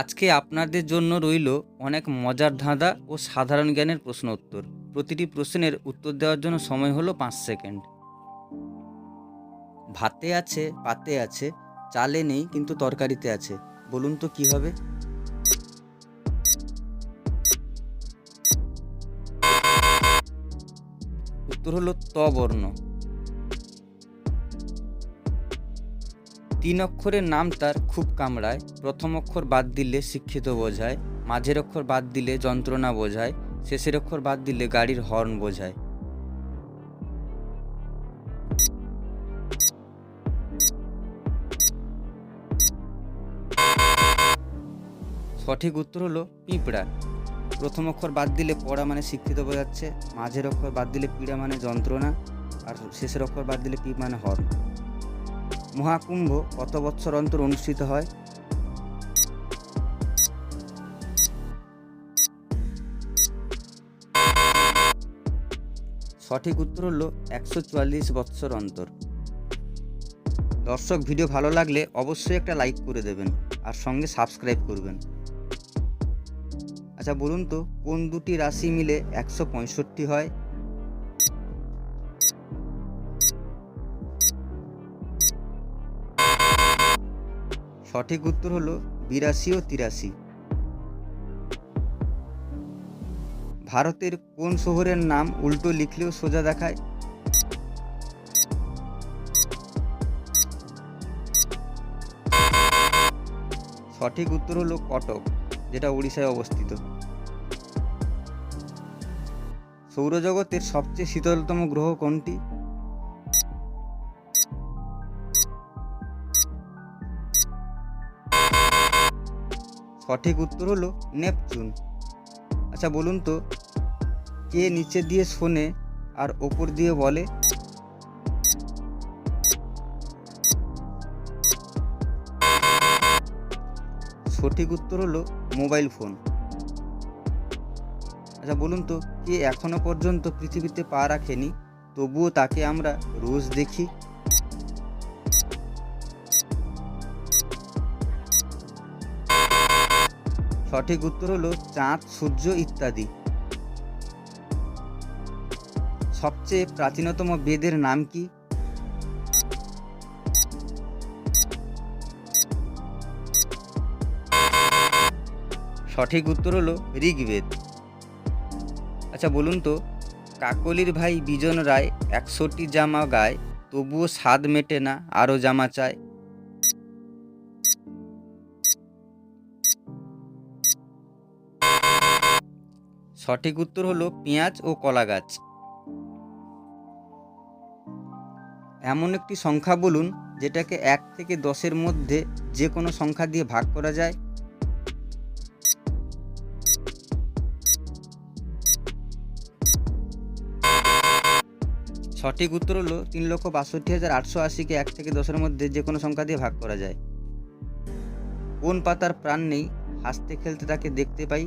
আজকে আপনাদের জন্য রইল অনেক মজার ধাঁধা ও সাধারণ জ্ঞানের প্রশ্ন উত্তর। প্রতিটি প্রশ্নের উত্তর দেওয়ার জন্য সময় হলো 5 সেকেন্ড। ভাতে আছে, পাতে আছে, চালে নেই কিন্তু তরকারিতে আছে, বলুন তো কি হবে? উত্তর হলো ত বর্ণ। 3 অক্ষরের নাম তার খুব কামড়ায়, প্রথম অক্ষর বাদ দিলে শিক্ষিত বোঝায়, মাঝের অক্ষর বাদ দিলে যন্ত্রণা বোঝায়, শেষের অক্ষর বাদ দিলে গাড়ির হর্ন বোঝায়। সঠিক উত্তর হলো পিঁপড়া। প্রথম অক্ষর বাদ দিলে পড়া মানে শিক্ষিত বোঝাচ্ছে, মাঝের অক্ষর বাদ দিলে পীড়া মানে যন্ত্রণা, আর শেষের অক্ষর বাদ দিলে পিপ মানে হর্ন। মহাকুম্ভ কত বৎসর অন্তর অনুষ্ঠিত হয়? সঠিক উত্তর হলো 144 বৎসর অন্তর। দর্শক, ভিডিও ভালো লাগলে অবশ্যই একটা লাইক করে দেবেন আর সঙ্গে সাবস্ক্রাইব করবেন। আচ্ছা বলুন তো, কোন দুটি রাশি মিলে 165 হয়? সঠিক উত্তর হলো 82 ও 83। ভারতের কোন শহরের নাম উল্টো লিখলেও সোজা দেখায়? সঠিক উত্তর হলো কটক, যেটা উড়িষ্যায় অবস্থিত। সৌরজগতের সবচেয়ে শীতলতম গ্রহ কোনটি? সঠিক উত্তর হলো নেপচুন। আচ্ছা বলুন তো, কে নিচে দিয়ে শোনে আর ওপর দিয়ে বলে? সঠিক উত্তর হলো মোবাইল ফোন। আচ্ছা বলুন তো, কে এখনো পর্যন্ত পৃথিবীতে পা রাখেনি তবুও তাকে আমরা রোজ দেখি? সঠিক উত্তর হলো চাঁদ, সূর্য ইত্যাদি। সবচেয়ে প্রাচীনতম বেদের নাম কি? সঠিক উত্তর হলো ঋগ্বেদ। আচ্ছা বলুন তো, কাকলির ভাই বিজন রায় 100টি জামা গায় তবুও স্বাদ মেটে না, আরও জামা চায়। সঠিক উত্তর হলো পেঁয়াজ ও কলা গাছ। এমন একটি সংখ্যা বলুন যেটাকে 1 থেকে 10-এর মধ্যে যে কোনো সংখ্যা দিয়ে ভাগ করা যায়। সঠিক উত্তর হলো 3,62,880-কে 1 থেকে 10-এর মধ্যে যে কোনো সংখ্যা দিয়ে ভাগ করা যায়। কোন পাতার প্রাণ নেই, হাসতে খেলতে তাকে দেখতে পাই?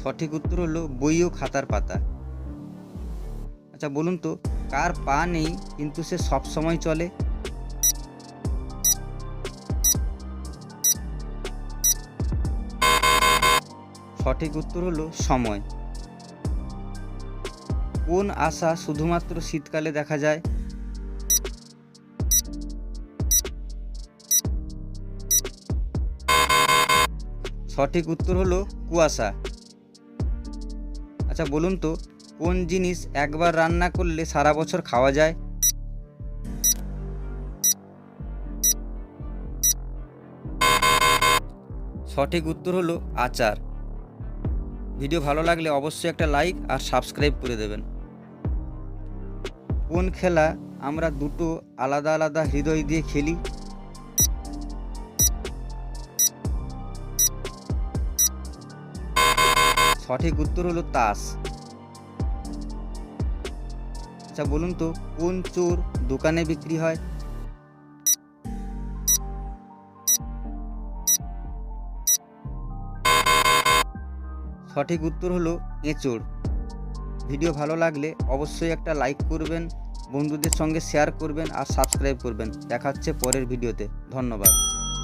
সঠিক উত্তর হলো বই ও খাতার পাতা। আচ্ছা বলুন তো, কার পা নেই কিন্তু সে সব সময় চলে? সঠিক উত্তর হলো সময়। কোন আশা শুধুমাত্র শীতকালে দেখা যায়? সঠিক উত্তর হলো কুয়াশা। আচ্ছা বলুন তো, কোন জিনিস একবার রান্না করলে সারা বছর খাওয়া যায়? সঠিক উত্তর হলো আচার। ভিডিও ভালো লাগলে অবশ্যই একটা লাইক আর সাবস্ক্রাইব করে দেবেন। কোন খেলা আমরা দুটো আলাদা আলাদা হৃদয় দিয়ে খেলি? সঠিক উত্তর হলো তাস। আচ্ছা বলুন তো, কোন চোর দোকানে বিক্রি হয়? সঠিক উত্তর হলো এঁচোড়। ভিডিও ভালো লাগলে অবশ্যই একটা লাইক করবেন, বন্ধুদের সঙ্গে শেয়ার করবেন আর সাবস্ক্রাইব করবেন। দেখা হচ্ছে পরের ভিডিওতে। ধন্যবাদ।